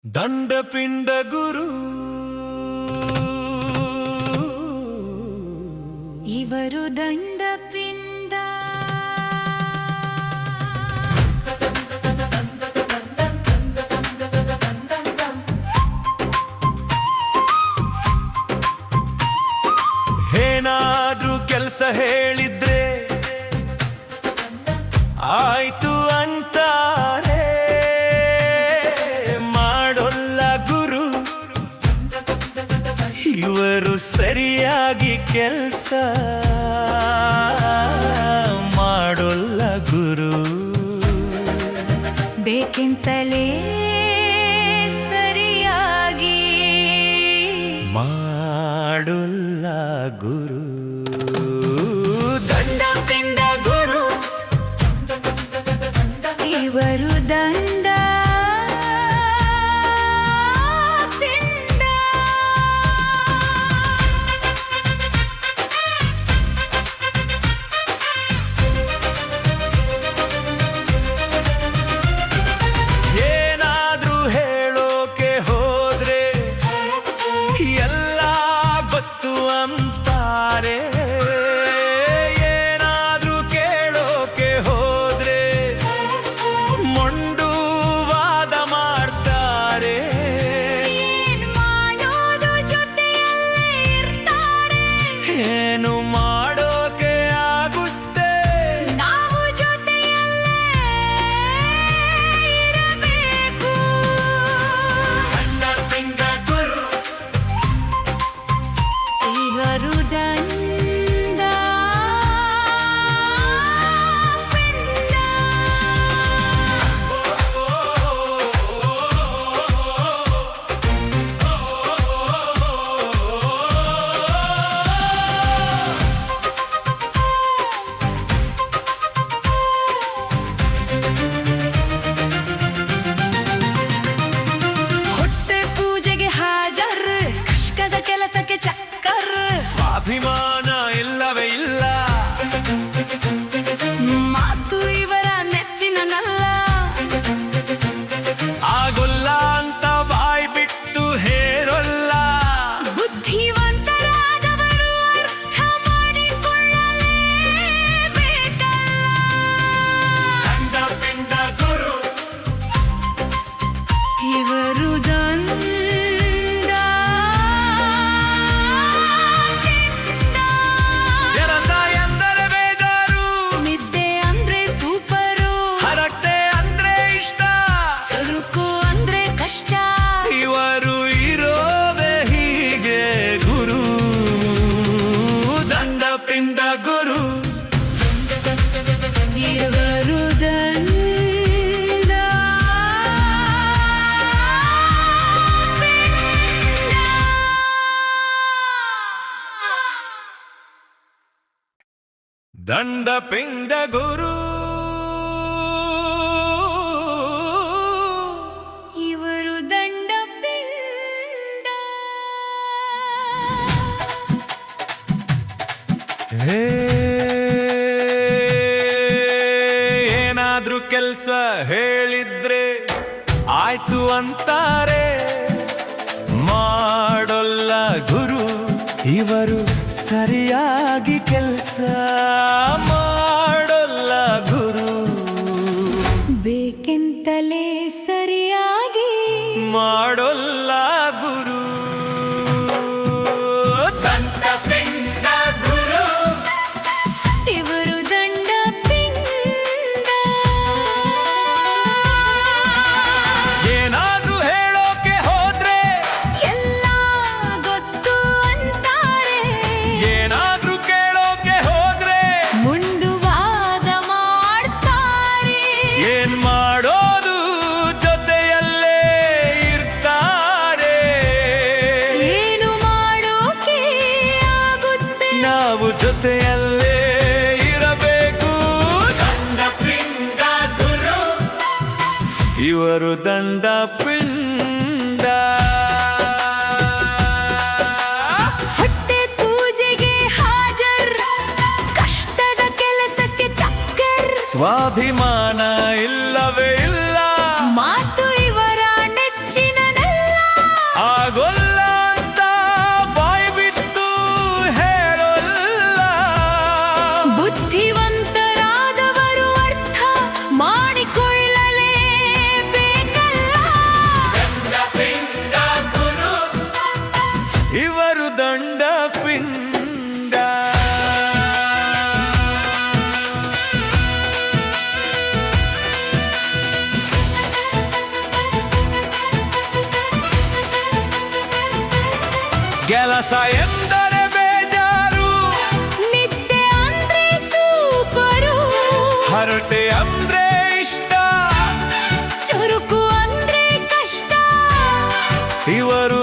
ದಂಡಪಿಂಡ ಗುರು ಇವರು ದಂಡಪಿಂಡ ಏನಾದ್ರೂ ಕೆಲಸ ಹೇಳಿದ್ರೆ ಆಯ್ತು ಅಂತಾರೆ, ಮಾಡೋಲ್ಲ ಗುರು ಇವರು ಸರಿಯಾಗಿ ಕೆಲಸ ಮಾಡೋಲ್ಲ ಗುರು. ಬೇಕೆಂತಲೇ ಸರಿಯಾಗಿ ಮಾಡೋಲ್ಲ ಗುರು. ದಂಡಪಿಂಡ ಗುರು ಇವರು ದಂಡ ಏನಾದ್ರೂ ಹೇಳೋಕೆ ಹೋದ್ರೆ ಎಲ್ಲ ಗೊತ್ತು ಅಂತಾರೆ, ಏನಾದ್ರೂ ಕೇಳೋಕೆ ಹೋದ್ರೆ ಮೊಂಡು ವಾದ ಮಾಡ್ತಾರೆ. ಏನ್ ಮಾಡೋದು ಜೊತೆಯಲ್ಲೇ ಇರ್ತಾರೆ, ಏನು ಮಾಡೋಕೆ ಆಗುತ್ತೆ, ನಾವು ಜೊತೆಯಲ್ಲೇ ಇರಬೇಕು. ದಂಡಪಿಂಡ ಗುರು ಇವರು ದಂಡ ಪಿಂಡ. ಹೊಟ್ಟೆ ಪೂಜೆಗೆ ಹಾಜರ್, ಕಷ್ಟದ ಕೆಲಸಕ್ಕೆ ಚಕ್ಕರ್, ಸ್ವಾಭಿಮಾನ ಇಲ್ಲವೇ ಇಲ್ಲ, ಮಾತು ಇವರ ನೆಚ್ಚಿನನಲ್ಲ. ಆಗೊಲ್ಲ ಅಂತ ಬಾಯ್ ಬಿಟ್ಟು ಹೇರೊಲ್ಲ, ಬುದ್ಧಿವಂತರಾದವರು ಅರ್ಥ ಮಾಡಿಕೊಳ್ಳಲೇಬೇಕಲ್ಲ. ದಂಡಪಿಂಡ ಗುರು ಇವರು ದಂಡ ಕೆಲಸ ಎಂದರೆ ಬೇಜಾರು, ನಿದ್ದೆ ಅಂದ್ರೆ ಸೂಪರು, ಹರಟೆ ಅಂದ್ರೆ ಇಷ್ಟ, ಚುರುಕು ಅಂದ್ರೆ ಕಷ್ಟ. ಇವರು ಇರೋವೆ ಹೀಗೆ ಗುರು. ದಂಡಪಿಂಡ ಗುರು ಇವರು ದಂಡ ಪಿಂಡ. ದಂಡಪಿಂಡ ಗುರು ಇವರು ದಂಡ ಪಿಂಡ. ಏನಾದ್ರೂ ಕೆಲಸ ಹೇಳಿದ್ರೆ ಆಯ್ತು ಅಂತಾರೆ, ಮಾಡೋಲ್ಲ ಗುರು ಇವರು ಸರಿಯಾಗಿ ಕೆಲಸ ಮಾಡೋಲ್ಲ ಗುರು. ಬೇಕೆಂತಲೇ ಸರಿಯಾಗಿ ಮಾಡೋಲ್ಲ ಗುರು. ದಂಡಪಿಂಡ ಗುರು ಇವರು ದಂಡ ಪಿಂಡ. ಏನಾದ್ರೂ ಹೇಳೋಕೆ ಹೋದ್ರೆ ಎಲ್ಲ ಗೊತ್ತು ಅಂತಾರೆ, ಏನಾದ್ರೂ ಕೇಳೋಕೆ ಹೋದ್ರೆ ಮುಂದುವಾದ ಮಾಡ್ತಾರೆ. ಏನ್ ಮಾಡೋದು ಜೊತೆಯಲ್ಲೇ ಇರ್ತಾರೆ, ಏನು ಮಾಡೋಕೆ ಆಗುತ್ತೆ, ನಾವು ಜೊತೆಯಲ್ಲೇ ಇರಬೇಕು. ದಂಡಪಿಂಡ ಗುರು ಇವರು ದಂಡಪಿಂಡ. ಹೊಟ್ಟೆ ಪೂಜೆಗೆ ಹಾಜರ್, ಕಷ್ಟದ ಕೆಲಸಕ್ಕೆ ಚಕ್ಕರ್, ಸ್ವಾಭಿಮಾನ ಇಲ್ಲವೇ ಇಲ್ಲ, ಮಾತು ಇವರ ನೆಚ್ಚಿನ ಕೆಲಸ ಎಂದರೆ ಬೇಜಾರು, ನಿದ್ದೆ ಅಂದ್ರೆ ಸೂಪರು, ಹರಟೆ ಅಂದ್ರೆ ಇಷ್ಟ, ಚುರುಕು ಅಂದ್ರೆ ಕಷ್ಟ. ಇವರು